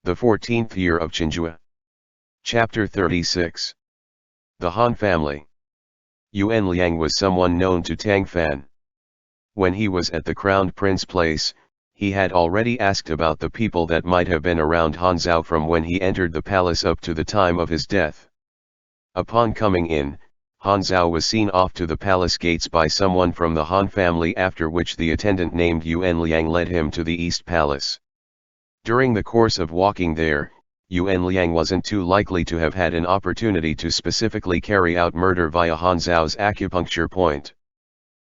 The 14th year of Chenghua. Chapter 36. The Han family. Yuan Liang was someone known to Tang Fan. When he was at the Crown Prince place, he had already asked about the people that might have been around Han Zhao from when he entered the palace up to the time of his death. Upon coming in, Han Zhao was seen off to the palace gates by someone from the Han family, after which the attendant named Yuan Liang led him to the East Palace. During the course of walking there, Yuan Liang wasn't too likely to have had an opportunity to specifically carry out murder via Han Zhao's acupuncture point.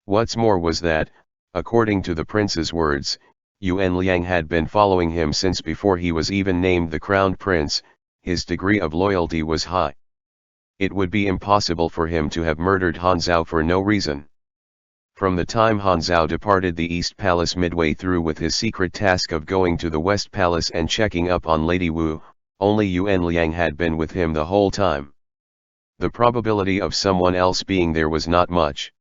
What's more was that, according to the prince's words, Yuan Liang had been following him since before he was even named the crown prince. His degree of loyalty was high. It would be impossible for him to have murdered Han Zhao for no reason. From the time Han Zhao departed the East Palace midway through with his secret task of going to the West Palace and checking up on Lady Wu, only Yuan Liang had been with him the whole time. The probability of someone else being there was not much.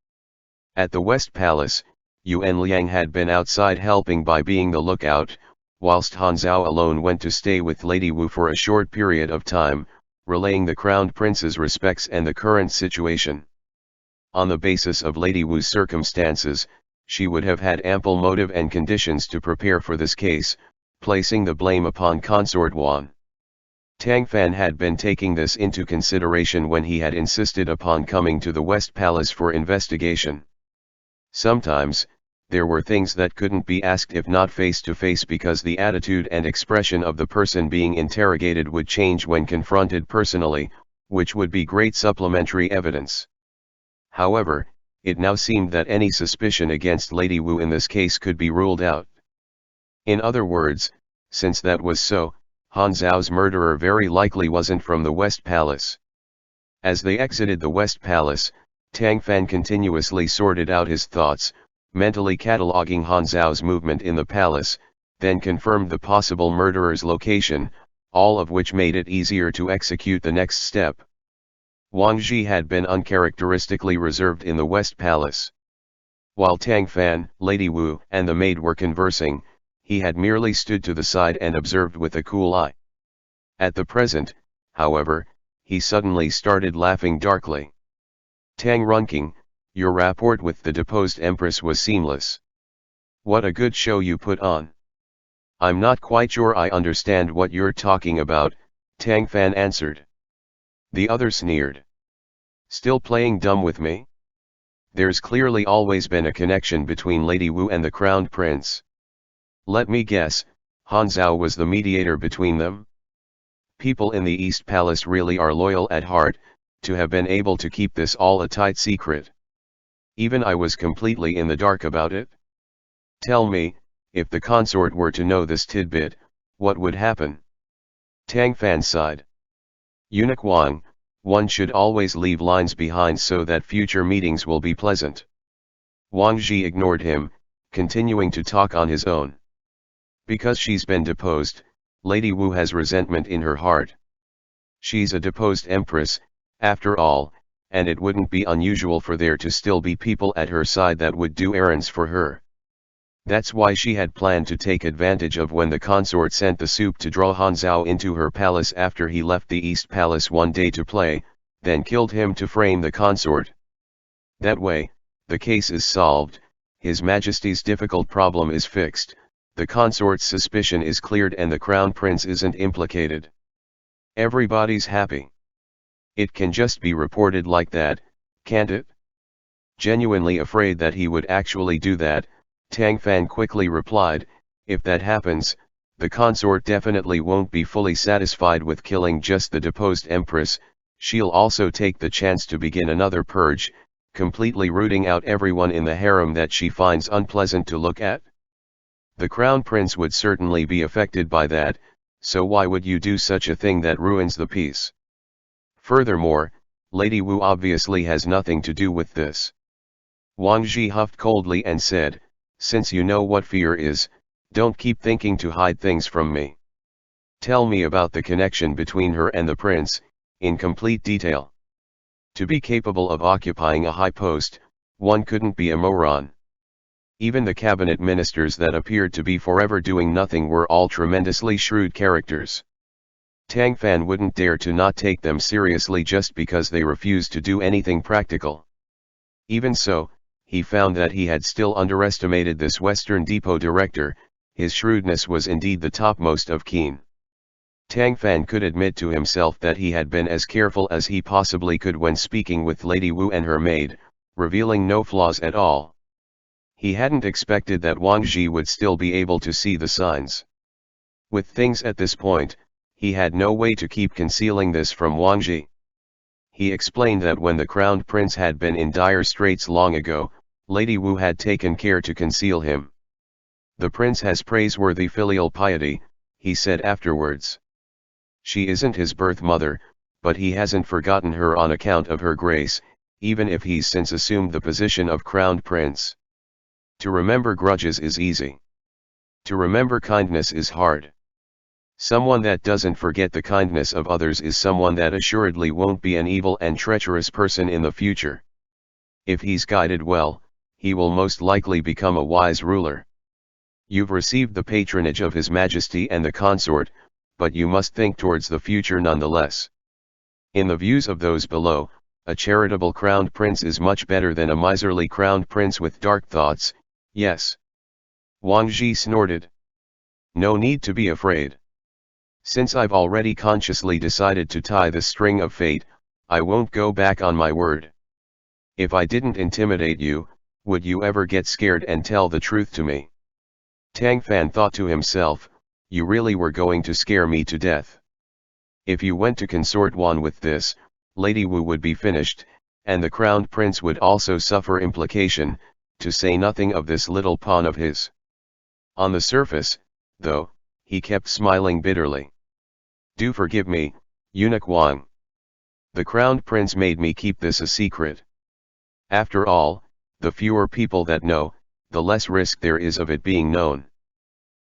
At the West Palace, Yuan Liang had been outside helping by being the lookout, whilst Han Zhao alone went to stay with Lady Wu for a short period of time, relaying the crowned prince's respects and the current situation. On the basis of Lady Wu's circumstances, she would have had ample motive and conditions to prepare for this case, placing the blame upon Consort Wan. Tang Fan had been taking this into consideration when he had insisted upon coming to the West Palace for investigation. Sometimes, there were things that couldn't be asked if not face to face, because the attitude and expression of the person being interrogated would change when confronted personally, which would be great supplementary evidence. However, it now seemed that any suspicion against Lady Wu in this case could be ruled out. In other words, since that was so, Han Zhao's murderer very likely wasn't from the West Palace. As they exited the West Palace, Tang Fan continuously sorted out his thoughts, mentally cataloguing Han Zhao's movement in the palace, then confirmed the possible murderer's location, all of which made it easier to execute the next step. Wang Zhi had been uncharacteristically reserved in the West Palace. While Tang Fan, Lady Wu, and the maid were conversing, he had merely stood to the side and observed with a cool eye. At the present, however, he suddenly started laughing darkly. "Tang Runking, your rapport with the deposed empress was seamless. What a good show you put on." "I'm not quite sure I understand what you're talking about," Tang Fan answered. The other sneered. "Still playing dumb with me? There's clearly always been a connection between Lady Wu and the crowned prince. Let me guess, Han Zhao was the mediator between them? People in the East Palace really are loyal at heart, to have been able to keep this all a tight secret. Even I was completely in the dark about it. Tell me, if the consort were to know this tidbit, what would happen?" Tang Fan sighed. "Eunuch Wang, one should always leave lines behind so that future meetings will be pleasant." Wang Zhi ignored him, continuing to talk on his own. "Because she's been deposed, Lady Wu has resentment in her heart. She's a deposed empress, after all, and it wouldn't be unusual for there to still be people at her side that would do errands for her. That's why she had planned to take advantage of when the consort sent the soup to draw Han Zhao into her palace after he left the East Palace one day to play, then killed him to frame the consort. That way, the case is solved, His Majesty's difficult problem is fixed, the consort's suspicion is cleared, and the crown prince isn't implicated. Everybody's happy. It can just be reported like that, can't it?" Genuinely afraid that he would actually do that, Tang Fan quickly replied, "If that happens, the consort definitely won't be fully satisfied with killing just the deposed empress. She'll also take the chance to begin another purge, completely rooting out everyone in the harem that she finds unpleasant to look at. The crown prince would certainly be affected by that, so why would you do such a thing that ruins the peace? Furthermore, Lady Wu obviously has nothing to do with this." Wang Zhi huffed coldly and said, "Since you know what fear is, don't keep thinking to hide things from me. Tell me about the connection between her and the prince, in complete detail. To be capable of occupying a high post, one couldn't be a moron." Even the cabinet ministers that appeared to be forever doing nothing were all tremendously shrewd characters. Tang Fan wouldn't dare to not take them seriously just because they refused to do anything practical. Even so, he found that he had still underestimated this Western Depot director. His shrewdness was indeed the topmost of keen. Tang Fan could admit to himself that he had been as careful as he possibly could when speaking with Lady Wu and her maid, revealing no flaws at all. He hadn't expected that Wang Ji would still be able to see the signs. With things at this point, he had no way to keep concealing this from Wang Ji. He explained that when the crowned prince had been in dire straits long ago, Lady Wu had taken care to conceal him. The prince has praiseworthy filial piety, he said afterwards. She isn't his birth mother, but he hasn't forgotten her on account of her grace, even if he's since assumed the position of crowned prince. To remember grudges is easy. To remember kindness is hard. Someone that doesn't forget the kindness of others is someone that assuredly won't be an evil and treacherous person in the future. If he's guided well, he will most likely become a wise ruler. You've received the patronage of His Majesty and the consort, but you must think towards the future nonetheless. In the views of those below, a charitable crowned prince is much better than a miserly crowned prince with dark thoughts, yes. Wang Ji snorted. No need to be afraid. Since I've already consciously decided to tie the string of fate, I won't go back on my word. If I didn't intimidate you, would you ever get scared and tell the truth to me? Tang Fan thought to himself, you really were going to scare me to death. If you went to consort Wan with this, Lady Wu would be finished, and the crowned prince would also suffer implication, to say nothing of this little pawn of his. On the surface, though, he kept smiling bitterly. Do forgive me, eunuch Wang. The crowned prince made me keep this a secret. After all, the fewer people that know, the less risk there is of it being known.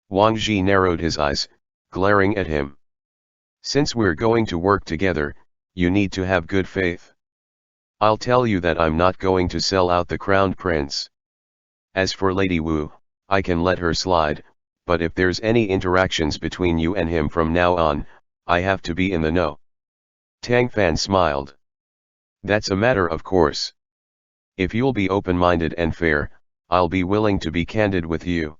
Wang Ji narrowed his eyes, glaring at him. Since we're going to work together, you need to have good faith. I'll tell you that I'm not going to sell out the crowned prince. As for Lady Wu, I can let her slide, but if there's any interactions between you and him from now on, I have to be in the know. Tang Fan smiled. That's a matter of course. If you'll be open-minded and fair, I'll be willing to be candid with you.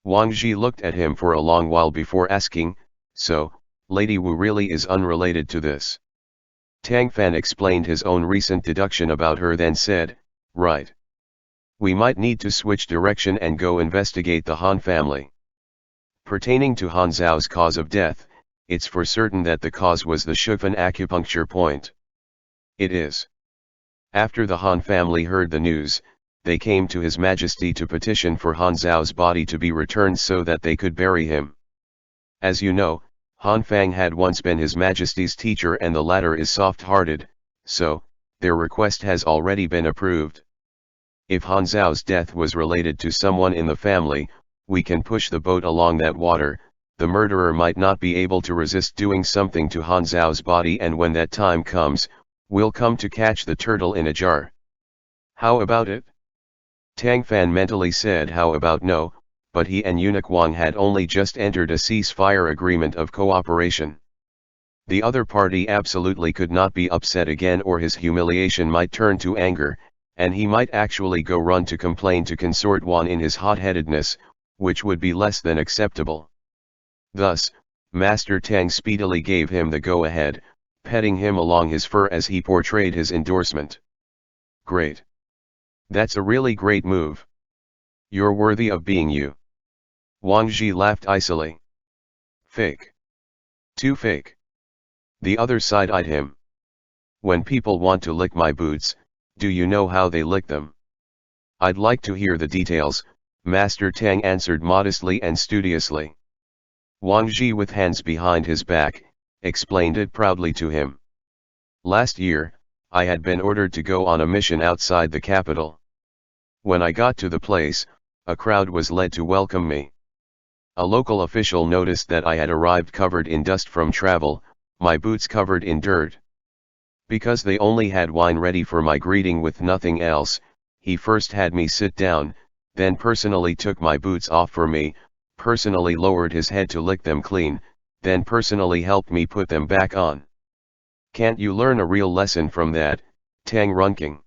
Wang Ji looked at him for a long while before asking, so, Lady Wu really is unrelated to this? Tang Fan explained his own recent deduction about her, then said, right. We might need to switch direction and go investigate the Han family. Pertaining to Han Zhao's cause of death, it's for certain that the cause was the Shufan acupuncture point. It is. After the Han family heard the news, they came to His Majesty to petition for Han Zhao's body to be returned so that they could bury him. As you know, Han Fang had once been His Majesty's teacher and the latter is soft-hearted, so, their request has already been approved. If Han Zhao's death was related to someone in the family, we can push the boat along that water. The murderer might not be able to resist doing something to Han Zhao's body, and when that time comes, we'll come to catch the turtle in a jar. How about it? Tang Fan mentally said how about no, but he and eunuch Wang had only just entered a ceasefire agreement of cooperation. The other party absolutely could not be upset again, or his humiliation might turn to anger, and he might actually go run to complain to consort Wan in his hot-headedness, which would be less than acceptable. Thus, Master Tang speedily gave him the go-ahead, petting him along his fur as he portrayed his endorsement. Great. That's a really great move. You're worthy of being you. Wang Ji laughed icily. Fake. Too fake. The other side-eyed him. When people want to lick my boots, do you know how they lick them? I'd like to hear the details, Master Tang answered modestly and studiously. Wang Ji, with hands behind his back, explained it proudly to him. Last year, I had been ordered to go on a mission outside the capital. When I got to the place, a crowd was led to welcome me. A local official noticed that I had arrived covered in dust from travel, my boots covered in dirt. Because they only had wine ready for my greeting with nothing else, he first had me sit down, then personally took my boots off for me, personally lowered his head to lick them clean, then personally helped me put them back on. Can't you learn a real lesson from that, Tang Runking?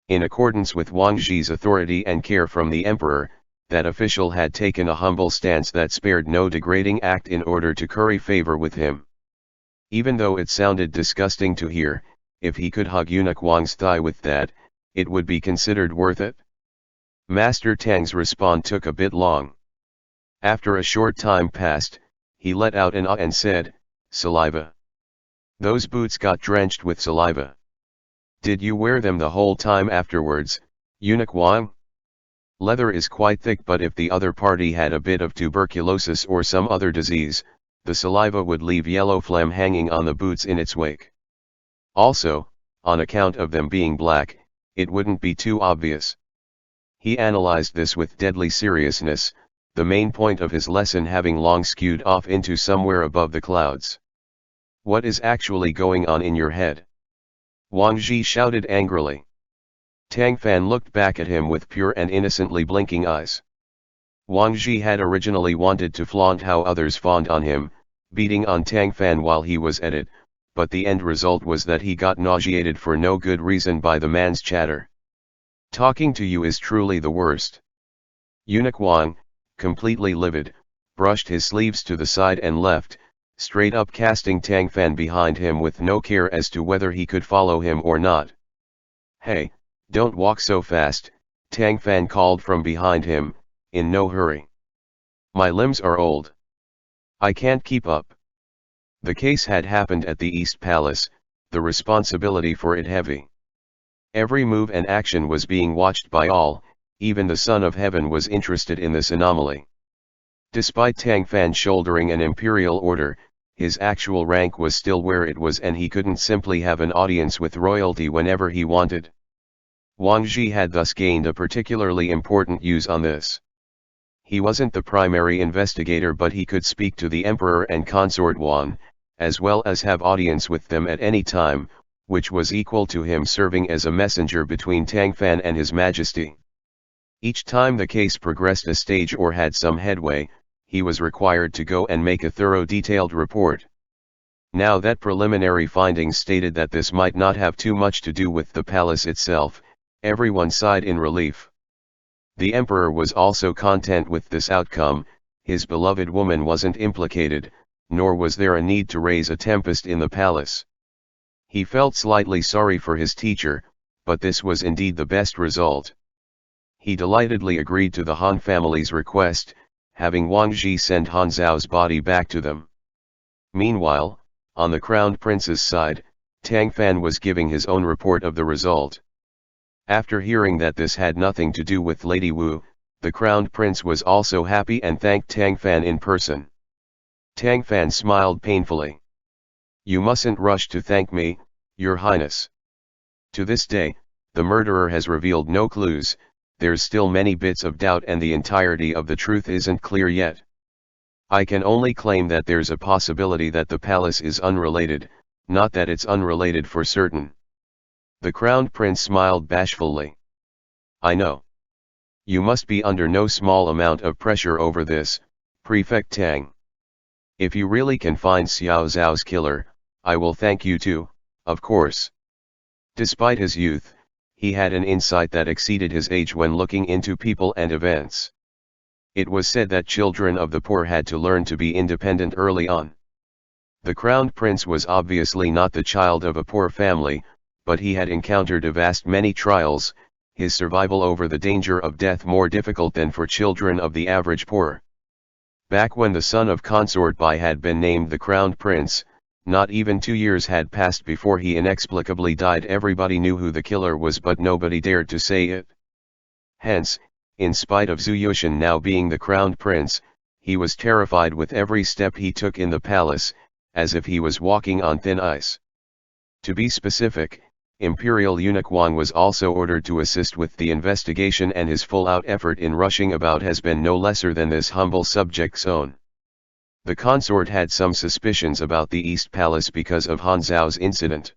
In accordance with Wang Zhi's authority and care from the emperor, that official had taken a humble stance that spared no degrading act in order to curry favor with him. Even though it sounded disgusting to hear, if he could hug eunuch Wang's thigh with that, it would be considered worth it. Master Tang's response took a bit long. After a short time passed, he let out an ah and said, "Saliva. Those boots got drenched with saliva. Did you wear them the whole time afterwards, eunuch Wang? Leather is quite thick, but if the other party had a bit of tuberculosis or some other disease, the saliva would leave yellow phlegm hanging on the boots in its wake. Also, on account of them being black, it wouldn't be too obvious." He analyzed this with deadly seriousness, the main point of his lesson having long skewed off into somewhere above the clouds. "What is actually going on in your head?" Wang Zhi shouted angrily. Tang Fan looked back at him with pure and innocently blinking eyes. Wang Zhi had originally wanted to flaunt how others fawned on him, beating on Tang Fan while he was at it, but the end result was that he got nauseated for no good reason by the man's chatter. "Talking to you is truly the worst." Eunuch Wang, completely livid, brushed his sleeves to the side and left, straight up casting Tang Fan behind him with no care as to whether he could follow him or not. "Hey, don't walk so fast," Tang Fan called from behind him, in no hurry. "My limbs are old. I can't keep up." The case had happened at the East Palace, the responsibility for it heavy. Every move and action was being watched by all, even the Son of Heaven was interested in this anomaly. Despite Tang Fan shouldering an imperial order, his actual rank was still where it was, and he couldn't simply have an audience with royalty whenever he wanted. Wang Zhi had thus gained a particularly important use on this. He wasn't the primary investigator, but he could speak to the emperor and consort Wang, as well as have audience with them at any time, which was equal to him serving as a messenger between Tang Fan and His Majesty. Each time the case progressed a stage or had some headway, he was required to go and make a thorough detailed report. Now that preliminary findings stated that this might not have too much to do with the palace itself, everyone sighed in relief. The emperor was also content with this outcome. His beloved woman wasn't implicated, nor was there a need to raise a tempest in the palace. He felt slightly sorry for his teacher, but this was indeed the best result. He delightedly agreed to the Han family's request, having Wang Zhi send Han Zhao's body back to them. Meanwhile, on the crowned prince's side, Tang Fan was giving his own report of the result. After hearing that this had nothing to do with Lady Wu, the crowned prince was also happy and thanked Tang Fan in person. Tang Fan smiled painfully. "You mustn't rush to thank me, Your Highness. To this day, the murderer has revealed no clues. There's still many bits of doubt and the entirety of the truth isn't clear yet. I can only claim that there's a possibility that the palace is unrelated, not that it's unrelated for certain." The crowned prince smiled bashfully. "I know. You must be under no small amount of pressure over this, Prefect Tang. If you really can find Xiao Zhao's killer, I will thank you too, of course." Despite his youth, he had an insight that exceeded his age when looking into people and events. It was said that children of the poor had to learn to be independent early on. The crowned prince was obviously not the child of a poor family, but he had encountered a vast many trials, his survival over the danger of death more difficult than for children of the average poor. Back when the son of consort Bai had been named the crowned prince, not even 2 years had passed before he inexplicably died. Everybody knew who the killer was, but nobody dared to say it. Hence, in spite of Zhu Yushan now being the crowned prince, he was terrified with every step he took in the palace, as if he was walking on thin ice. To be specific, Imperial Eunuch Wang was also ordered to assist with the investigation, and his full-out effort in rushing about has been no lesser than this humble subject's own. The consort had some suspicions about the East Palace because of Han Zhao's incident.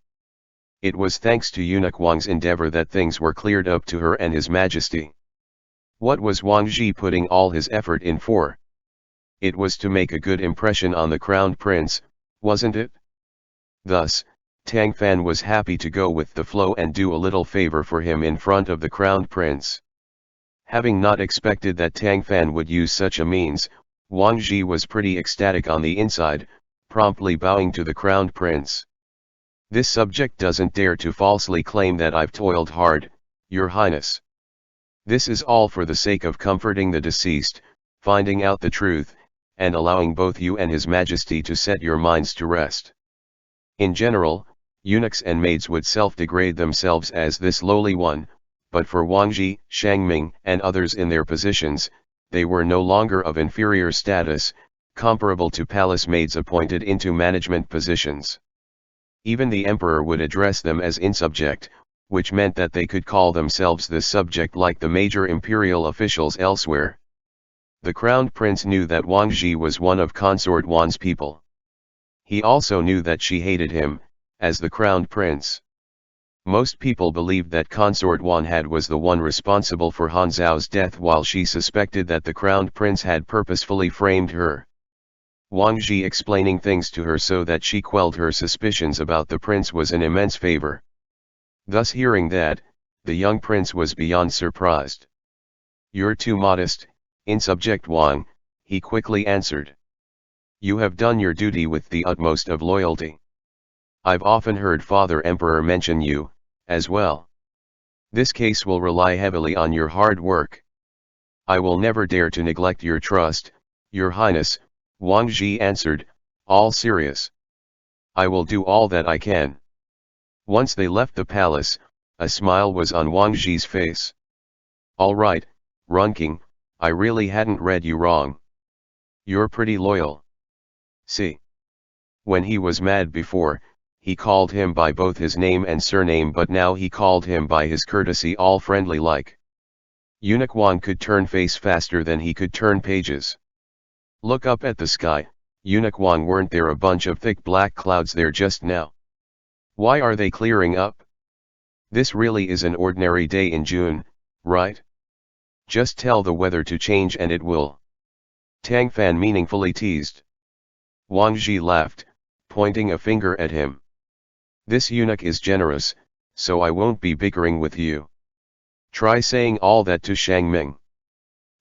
It was thanks to Eunuch Wang's endeavor that things were cleared up to her and His Majesty. What was Wang Zhi putting all his effort in for? It was to make a good impression on the crown prince, wasn't it? Thus, Tang Fan was happy to go with the flow and do a little favor for him in front of the crown prince. Having not expected that Tang Fan would use such a means, Wang Zhi was pretty ecstatic on the inside, promptly bowing to the crown prince. This subject doesn't dare to falsely claim that I've toiled hard, Your Highness. This is all for the sake of comforting the deceased, finding out the truth, and allowing both you and His Majesty to set your minds to rest. In general, eunuchs and maids would self-degrade themselves as this lowly one, but for Wang Zhi, Shang Ming, and others in their positions, they were no longer of inferior status, comparable to palace maids appointed into management positions. Even the emperor would address them as insubject, which meant that they could call themselves the subject like the major imperial officials elsewhere. The crowned prince knew that Wang Zhi was one of consort Wan's people. He also knew that she hated him, as the crowned prince. Most people believed that consort Wan was the one responsible for Han Zhao's death, while she suspected that the crowned prince had purposefully framed her. Wang Zhi explaining things to her so that she quelled her suspicions about the prince was an immense favor. Thus hearing that, the young prince was beyond surprised. "You're too modest, insubject Wang," he quickly answered. "You have done your duty with the utmost of loyalty. I've often heard Father Emperor mention you, as well. This case will rely heavily on your hard work. I will never dare to neglect your trust, Your Highness," Wang Zhi answered, all serious. "I will do all that I can." Once they left the palace, a smile was on Wang Zhi's face. "All right, Runking, I really hadn't read you wrong. You're pretty loyal. See. When he was mad before, he called him by both his name and surname, but now he called him by his courtesy, all friendly like. Eunuch Wang could turn face faster than he could turn pages. Look up at the sky, Eunuch Wang, weren't there a bunch of thick black clouds there just now? Why are they clearing up? This really is an ordinary day in June, right? Just tell the weather to change and it will." Tang Fan meaningfully teased. Wang Zhi laughed, pointing a finger at him. "This eunuch is generous, so I won't be bickering with you. Try saying all that to Shang Ming.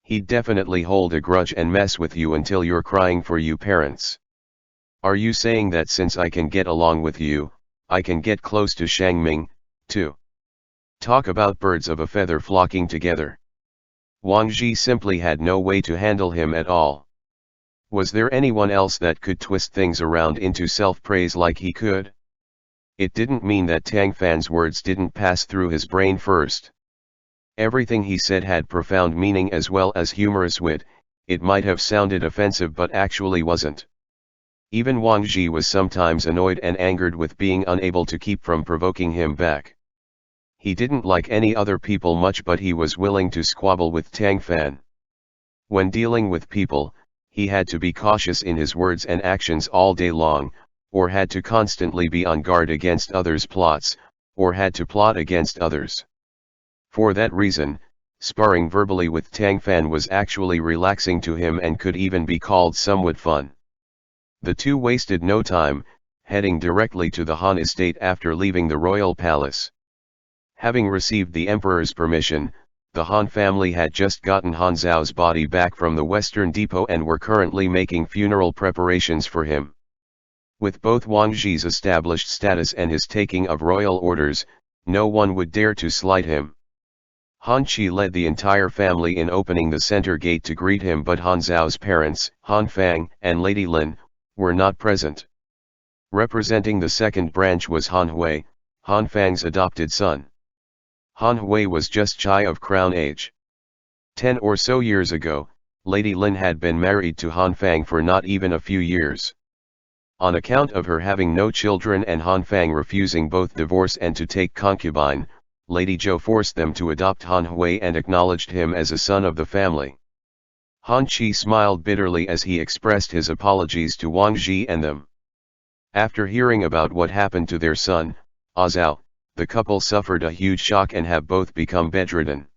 He'd definitely hold a grudge and mess with you until you're crying for you parents. Are you saying that since I can get along with you, I can get close to Shang Ming, too? Talk about birds of a feather flocking together." Wang Zhi simply had no way to handle him at all. Was there anyone else that could twist things around into self-praise like he could? It didn't mean that Tang Fan's words didn't pass through his brain first. Everything he said had profound meaning as well as humorous wit. It might have sounded offensive but actually wasn't. Even Wang Zhi was sometimes annoyed and angered with being unable to keep from provoking him back. He didn't like any other people much, but he was willing to squabble with Tang Fan. When dealing with people, he had to be cautious in his words and actions all day long, or had to constantly be on guard against others' plots, or had to plot against others. For that reason, sparring verbally with Tang Fan was actually relaxing to him and could even be called somewhat fun. The two wasted no time, heading directly to the Han estate after leaving the royal palace. Having received the emperor's permission, the Han family had just gotten Han Zhao's body back from the Western Depot and were currently making funeral preparations for him. With both Wang Zhi's established status and his taking of royal orders, no one would dare to slight him. Han Qi led the entire family in opening the center gate to greet him, but Han Zhao's parents, Han Fang and Lady Lin, were not present. Representing the second branch was Han Hui, Han Fang's adopted son. Han Hui was just shy of crown age. 10 or so years ago, Lady Lin had been married to Han Fang for not even a few years. On account of her having no children and Han Fang refusing both divorce and to take concubine, Lady Zhou forced them to adopt Han Hui and acknowledged him as a son of the family. Han Qi smiled bitterly as he expressed his apologies to Wang Zhi and them. After hearing about what happened to their son, Zhao, the couple suffered a huge shock and have both become bedridden.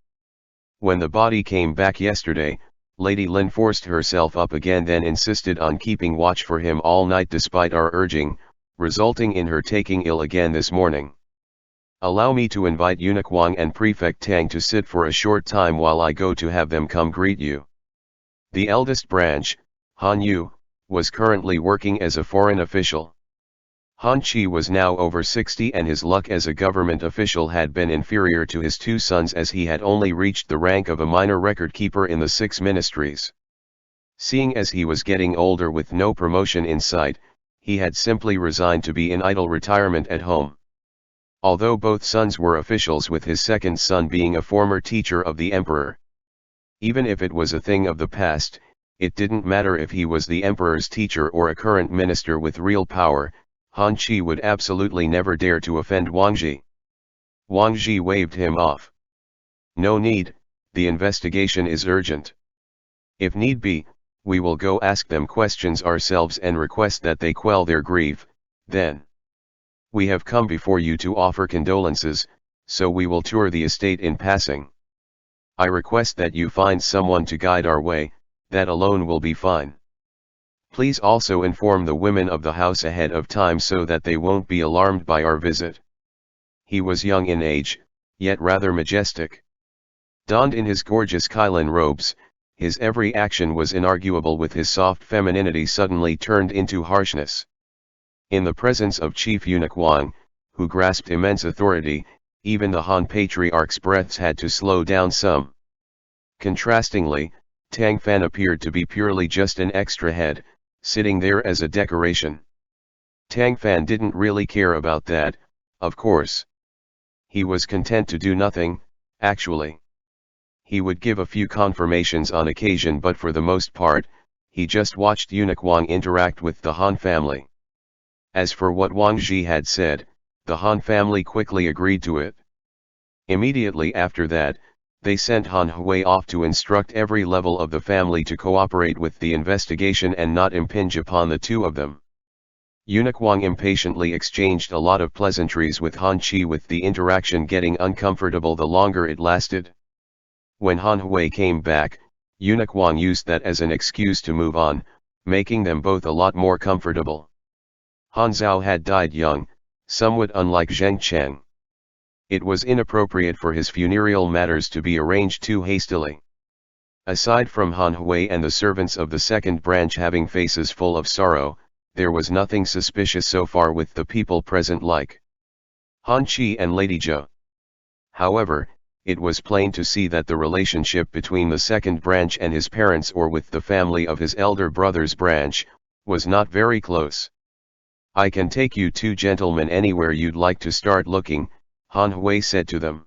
When the body came back yesterday, Lady Lin forced herself up again, then insisted on keeping watch for him all night despite our urging, resulting in her taking ill again this morning. Allow me to invite Eunuch Wang and Prefect Tang to sit for a short time while I go to have them come greet you. The eldest branch, Han Yu, was currently working as a foreign official. Han Qi was now over 60 and his luck as a government official had been inferior to his two sons, as he had only reached the rank of a minor record keeper in the 6 ministries. Seeing as he was getting older with no promotion in sight, he had simply resigned to be in idle retirement at home. Although both sons were officials, with his second son being a former teacher of the emperor. Even if it was a thing of the past, it didn't matter if he was the emperor's teacher or a current minister with real power. Han Qi would absolutely never dare to offend Wang Ji. Wang Ji waved him off. No need, the investigation is urgent. If need be, we will go ask them questions ourselves and request that they quell their grief, then. We have come before you to offer condolences, so we will tour the estate in passing. I request that you find someone to guide our way, that alone will be fine. Please also inform the women of the house ahead of time so that they won't be alarmed by our visit. He was young in age, yet rather majestic. Donned in his gorgeous Kylin robes, his every action was inarguable, with his soft femininity suddenly turned into harshness. In the presence of Chief Eunuch Wang, who grasped immense authority, even the Han Patriarch's breaths had to slow down some. Contrastingly, Tang Fan appeared to be purely just an extra head, sitting there as a decoration. Tang Fan didn't really care about that, of course. He was content to do nothing, actually. He would give a few confirmations on occasion, but for the most part, he just watched Eunuch Wang interact with the Han family. As for what Wang Ji had said, the Han family quickly agreed to it. Immediately after that, they sent Han Hui off to instruct every level of the family to cooperate with the investigation and not impinge upon the two of them. Eunuch Wang impatiently exchanged a lot of pleasantries with Han Qi, with the interaction getting uncomfortable the longer it lasted. When Han Hui came back, Eunuch Wang used that as an excuse to move on, making them both a lot more comfortable. Han Zhao had died young, somewhat unlike Zheng Cheng. It was inappropriate for his funereal matters to be arranged too hastily. Aside from Han Hui and the servants of the second branch having faces full of sorrow, there was nothing suspicious so far with the people present, like Han Qi and Lady Zhou. However, it was plain to see that the relationship between the second branch and his parents, or with the family of his elder brother's branch, was not very close. I can take you two gentlemen anywhere you'd like to start looking, Han Hui said to them.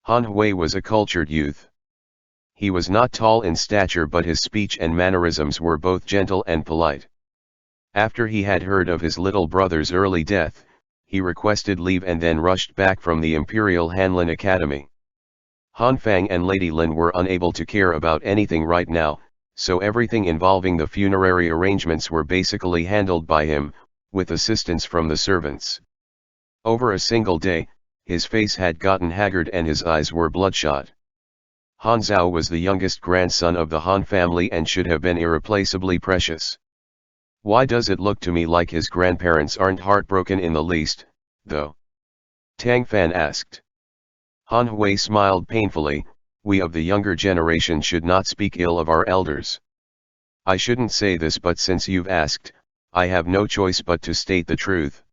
Han Hui was a cultured youth. He was not tall in stature, but his speech and mannerisms were both gentle and polite. After he had heard of his little brother's early death, he requested leave and then rushed back from the Imperial Hanlin Academy. Han Fang and Lady Lin were unable to care about anything right now, so everything involving the funerary arrangements were basically handled by him, with assistance from the servants. Over a single day, his face had gotten haggard and his eyes were bloodshot. Han Zhao was the youngest grandson of the Han family and should have been irreplaceably precious. Why does it look to me like his grandparents aren't heartbroken in the least, though? Tang Fan asked. Han Hui smiled painfully. We of the younger generation should not speak ill of our elders. I shouldn't say this, but since you've asked, I have no choice but to state the truth.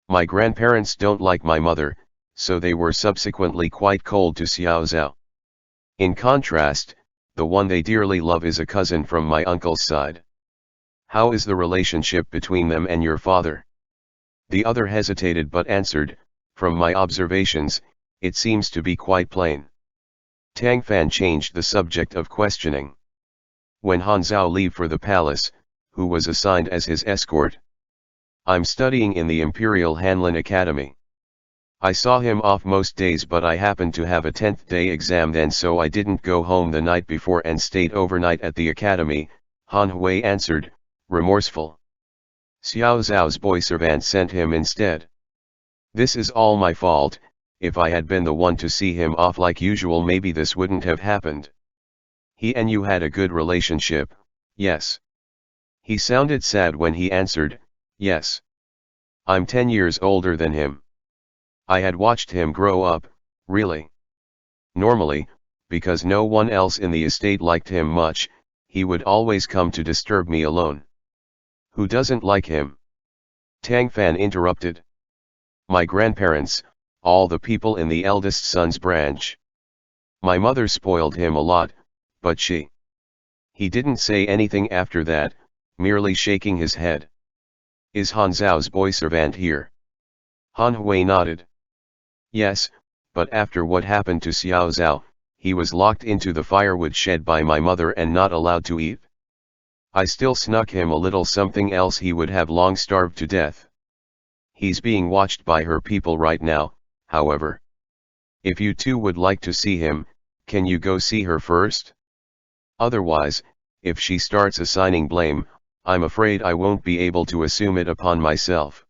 My grandparents don't like my mother, so they were subsequently quite cold to Xiao Zhao. In contrast, the one they dearly love is a cousin from my uncle's side. How is the relationship between them and your father? The other hesitated but answered, from my observations, it seems to be quite plain. Tang Fan changed the subject of questioning. When Han Zhao leave for the palace, who was assigned as his escort? I'm studying in the Imperial Hanlin Academy. I saw him off most days, but I happened to have a 10th day exam then, so I didn't go home the night before and stayed overnight at the academy, Han Hui answered, remorseful. Xiao Zhao's boy servant sent him instead. This is all my fault, if I had been the one to see him off like usual, maybe this wouldn't have happened. He and you had a good relationship, yes? He sounded sad when he answered, yes. I'm 10 years older than him. I had watched him grow up, really. Normally, because no one else in the estate liked him much, he would always come to disturb me alone. Who doesn't like him? Tang Fan interrupted. My grandparents, all the people in the eldest son's branch. My mother spoiled him a lot, but she. He didn't say anything after that, merely shaking his head. Is Han Zhao's boy servant here? Han Hui nodded. Yes, but after what happened to Xiao Zhao, he was locked into the firewood shed by my mother and not allowed to eat. I still snuck him a little something, else he would have long starved to death. He's being watched by her people right now, however. If you two would like to see him, can you go see her first? Otherwise, if she starts assigning blame, I'm afraid I won't be able to assume it upon myself.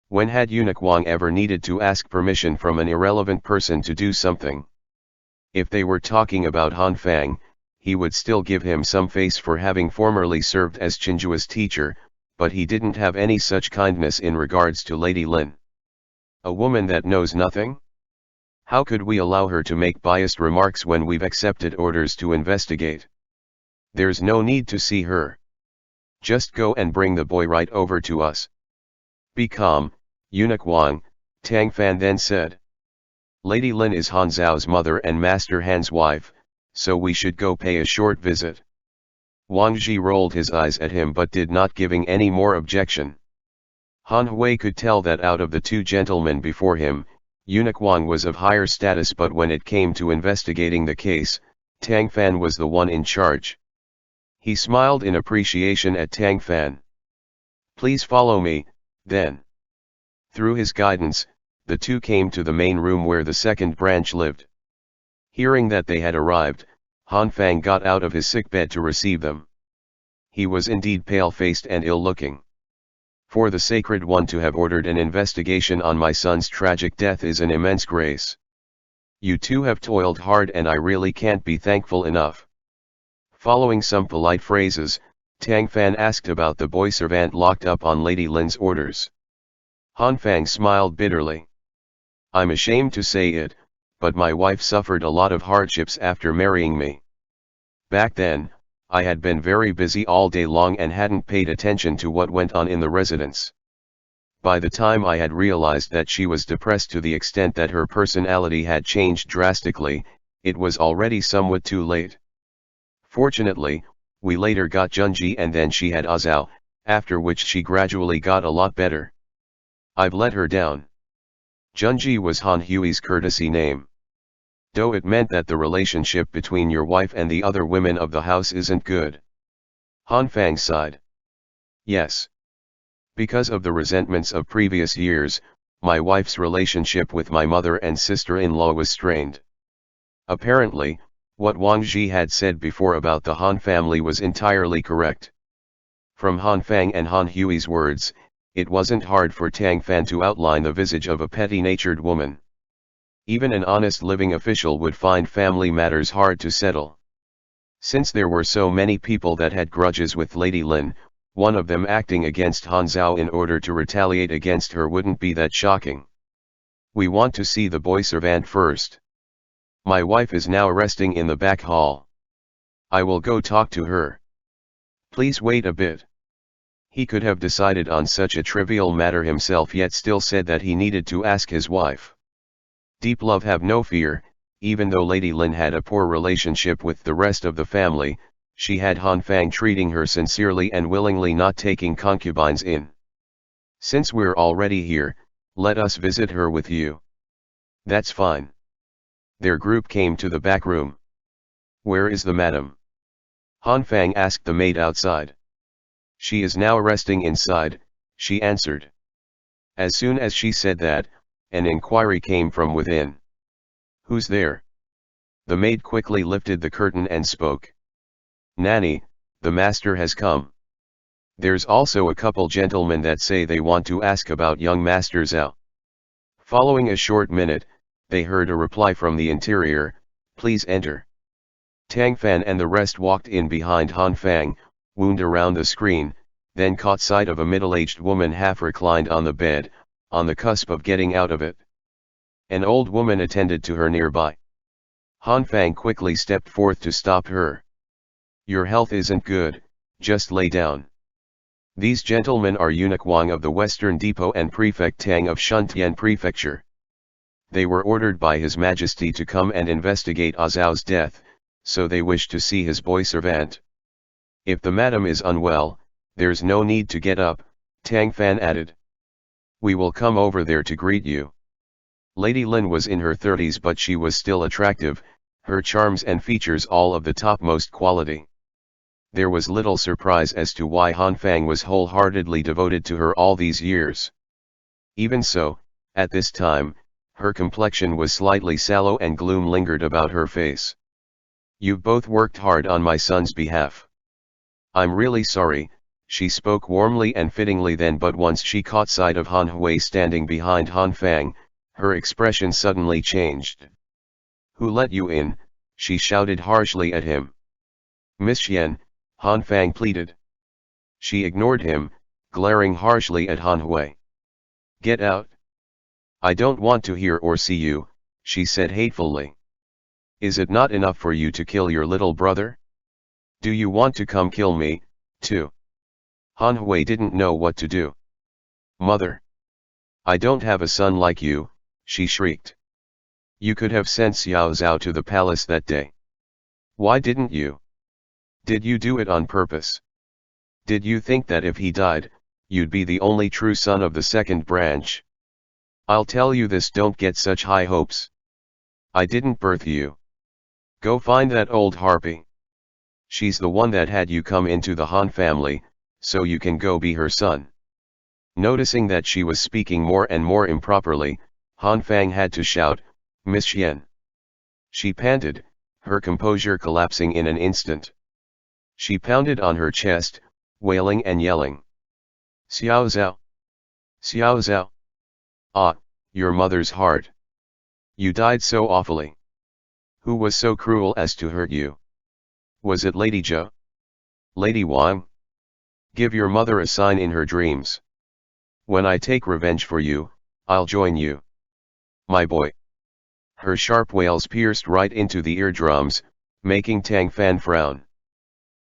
When had Eunuch Wang ever needed to ask permission from an irrelevant person to do something? If they were talking about Han Fang, he would still give him some face for having formerly served as Chenhua's teacher, but he didn't have any such kindness in regards to Lady Lin. A woman that knows nothing? How could we allow her to make biased remarks when we've accepted orders to investigate? There's no need to see her. Just go and bring the boy right over to us. Be calm, Eunuch Wang, Tang Fan then said. Lady Lin is Han Zhao's mother and Master Han's wife, so we should go pay a short visit. Wang Ji rolled his eyes at him but did not giving any more objection. Han Hui could tell that out of the two gentlemen before him, Eunuch Wang was of higher status, but when it came to investigating the case, Tang Fan was the one in charge. He smiled in appreciation at Tang Fan. Please follow me, then. Through his guidance, the two came to the main room where the second branch lived. Hearing that they had arrived, Han Fang got out of his sickbed to receive them. He was indeed pale-faced and ill-looking. For the Sacred One to have ordered an investigation on my son's tragic death is an immense grace. You two have toiled hard and I really can't be thankful enough. Following some polite phrases, Tang Fan asked about the boy servant locked up on Lady Lin's orders. Han Fang smiled bitterly. I'm ashamed to say it, but my wife suffered a lot of hardships after marrying me. Back then, I had been very busy all day long and hadn't paid attention to what went on in the residence. By the time I had realized that she was depressed to the extent that her personality had changed drastically, it was already somewhat too late. Fortunately, we later got Junji and then she had Azao, after which she gradually got a lot better. I've let her down. Junji was Han Hui's courtesy name. Though it meant that the relationship between your wife and the other women of the house isn't good. Han Fang sighed. Yes. Because of the resentments of previous years, my wife's relationship with my mother and sister-in-law was strained. Apparently, what Wang Ji had said before about the Han family was entirely correct. From Han Fang and Han Hui's words, it wasn't hard for Tang Fan to outline the visage of a petty-natured woman. Even an honest living official would find family matters hard to settle. Since there were so many people that had grudges with Lady Lin, one of them acting against Han Zhao in order to retaliate against her wouldn't be that shocking. We want to see the boy servant first. My wife is now resting in the back hall. I will go talk to her. Please wait a bit. He could have decided on such a trivial matter himself, yet still said that he needed to ask his wife. Deep love, have no fear. Even though Lady Lin had a poor relationship with the rest of the family, she had Han Fang treating her sincerely and willingly, not taking concubines in. Since we're already here, let us visit her with you. That's fine. Their group came to the back room. Where is the madam? Han Fang asked the maid outside. She is now resting inside, she answered. As soon as she said that, an inquiry came from within. Who's there? The maid quickly lifted the curtain and spoke. Nanny, the master has come. There's also a couple gentlemen that say they want to ask about young Master Zhao. Following a short minute, they heard a reply from the interior, "Please enter." Tang Fan and the rest walked in behind Han Fang, wound around the screen, then caught sight of a middle-aged woman half reclined on the bed, on the cusp of getting out of it. An old woman attended to her nearby. Han Fang quickly stepped forth to stop her. "Your health isn't good, just lay down. These gentlemen are Eunuch Wang of the Western Depot and Prefect Tang of Shuntian Prefecture. They were ordered by His Majesty to come and investigate Azao's death, so they wish to see his boy servant. If the madam is unwell, there's no need to get up," Tang Fan added. "We will come over there to greet you." Lady Lin was in her 30s, but she was still attractive, her charms and features all of the topmost quality. There was little surprise as to why Han Fang was wholeheartedly devoted to her all these years. Even so, at this time, her complexion was slightly sallow and gloom lingered about her face. "You've both worked hard on my son's behalf. I'm really sorry," she spoke warmly and fittingly then, but once she caught sight of Han Hui standing behind Han Fang, her expression suddenly changed. "Who let you in?" she shouted harshly at him. "Miss Xian," Han Fang pleaded. She ignored him, glaring harshly at Han Hui. "Get out. I don't want to hear or see you," she said hatefully. "Is it not enough for you to kill your little brother? Do you want to come kill me, too?" Han Hui didn't know what to do. "Mother! I don't have a son like you," she shrieked. "You could have sent Xiao Zhao to the palace that day. Why didn't you? Did you do it on purpose? Did you think that if he died, you'd be the only true son of the second branch? I'll tell you this, don't get such high hopes. I didn't birth you. Go find that old harpy. She's the one that had you come into the Han family, so you can go be her son." Noticing that she was speaking more and more improperly, Han Fang had to shout, "Miss Xian." She panted, her composure collapsing in an instant. She pounded on her chest, wailing and yelling. "Xiao Zhao! Xiao Zhao! Ah, your mother's heart. You died so awfully. Who was so cruel as to hurt you? Was it Lady Zhou? Lady Wang? Give your mother a sign in her dreams. When I take revenge for you, I'll join you. My boy." Her sharp wails pierced right into the eardrums, making Tang Fan frown.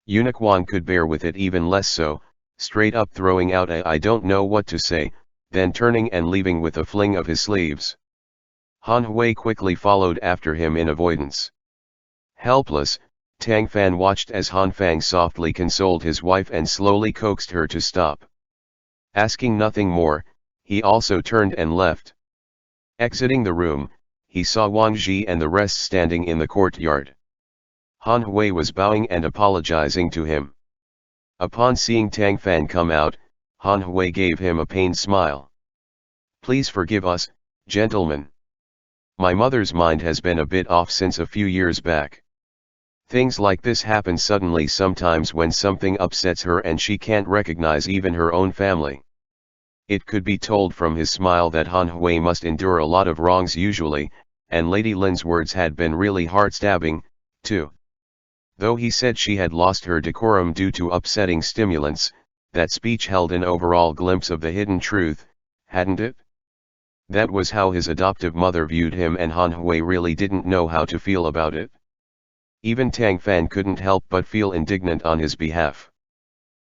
Eunuch Wang could bear with it even less so, straight up throwing out a "I don't know what to say," then turning and leaving with a fling of his sleeves. Han Hui quickly followed after him in avoidance. Helpless, Tang Fan watched as Han Fang softly consoled his wife and slowly coaxed her to stop. Asking nothing more, he also turned and left. Exiting the room, he saw Wang Ji and the rest standing in the courtyard. Han Hui was bowing and apologizing to him. Upon seeing Tang Fan come out, Han Hui gave him a pained smile. "Please forgive us, gentlemen. My mother's mind has been a bit off since a few years back. Things like this happen suddenly sometimes when something upsets her and she can't recognize even her own family." It could be told from his smile that Han Hui must endure a lot of wrongs usually, and Lady Lin's words had been really heart-stabbing, too. Though he said she had lost her decorum due to upsetting stimulants, that speech held an overall glimpse of the hidden truth, hadn't it? That was how his adoptive mother viewed him, and Han Hui really didn't know how to feel about it. Even Tang Fan couldn't help but feel indignant on his behalf.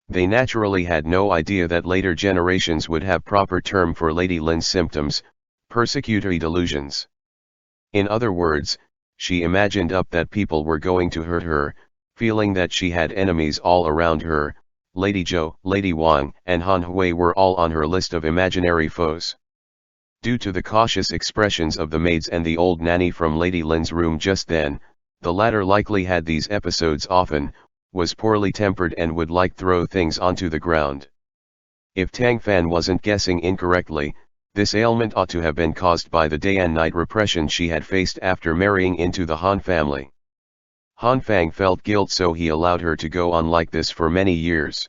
They naturally had no idea that later generations would have proper term for Lady Lin's symptoms, persecutory delusions. In other words, she imagined up that people were going to hurt her, feeling that she had enemies all around her. Lady Zhou, Lady Wang, and Han Hui were all on her list of imaginary foes. Due to the cautious expressions of the maids and the old nanny from Lady Lin's room just then, the latter likely had these episodes often, was poorly tempered and would throw things onto the ground. If Tang Fan wasn't guessing incorrectly, this ailment ought to have been caused by the day and night repression she had faced after marrying into the Han family. Han Fang felt guilt, so he allowed her to go on like this for many years.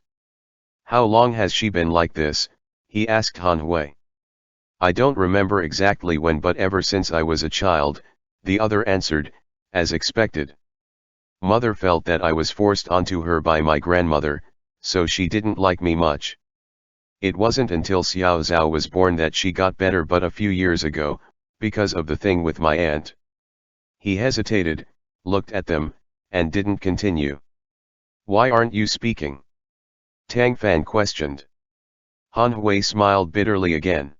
"How long has she been like this?" he asked Han Hui. I don't remember exactly when, but ever since I was a child, the other answered, as expected. Mother felt that I was forced onto her by my grandmother, so she didn't like me much. It wasn't until Xiao Zhao was born that she got better, but a few years ago, because of the thing with my aunt. He hesitated, looked at them, and didn't continue. Why aren't you speaking? Tang Fan questioned. Han Hui smiled bitterly again.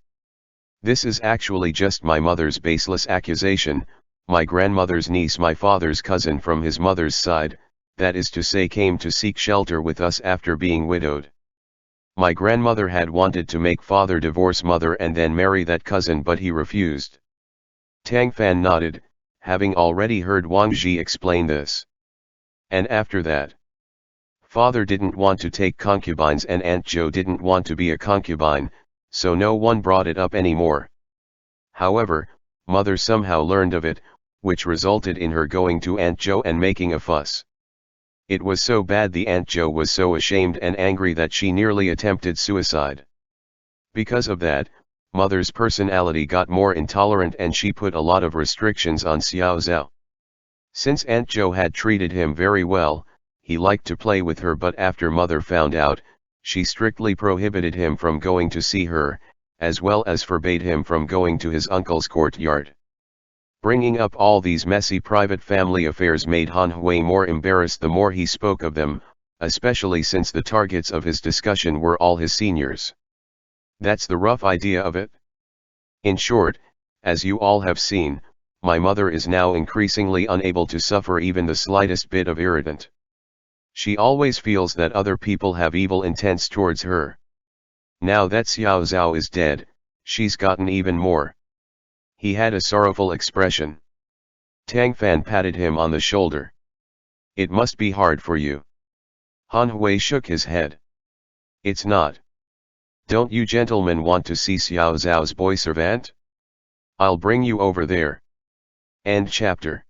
This is actually just my mother's baseless accusation. My grandmother's niece, my father's cousin from his mother's side, that is to say, came to seek shelter with us after being widowed. My grandmother had wanted to make father divorce mother and then marry that cousin, but he refused. Tang Fan nodded, having already heard Wang Ji explain this. And after that, father didn't want to take concubines and Aunt Jo didn't want to be a concubine, so no one brought it up anymore. However, mother somehow learned of it, which resulted in her going to Aunt Jo and making a fuss. It was so bad the Aunt Jo was so ashamed and angry that she nearly attempted suicide. Because of that, mother's personality got more intolerant and she put a lot of restrictions on Xiao Zhao. Since Aunt Jo had treated him very well, he liked to play with her, but after mother found out, she strictly prohibited him from going to see her, as well as forbade him from going to his uncle's courtyard. Bringing up all these messy private family affairs made Han Hui more embarrassed the more he spoke of them, especially since the targets of his discussion were all his seniors. That's the rough idea of it. In short, as you all have seen, my mother is now increasingly unable to suffer even the slightest bit of irritant. She always feels that other people have evil intents towards her. Now that Xiao Zhao is dead, she's gotten even more. He had a sorrowful expression. Tang Fan patted him on the shoulder. It must be hard for you. Han Hui shook his head. It's not. Don't you gentlemen want to see Xiao Zhao's boy servant? I'll bring you over there. End chapter.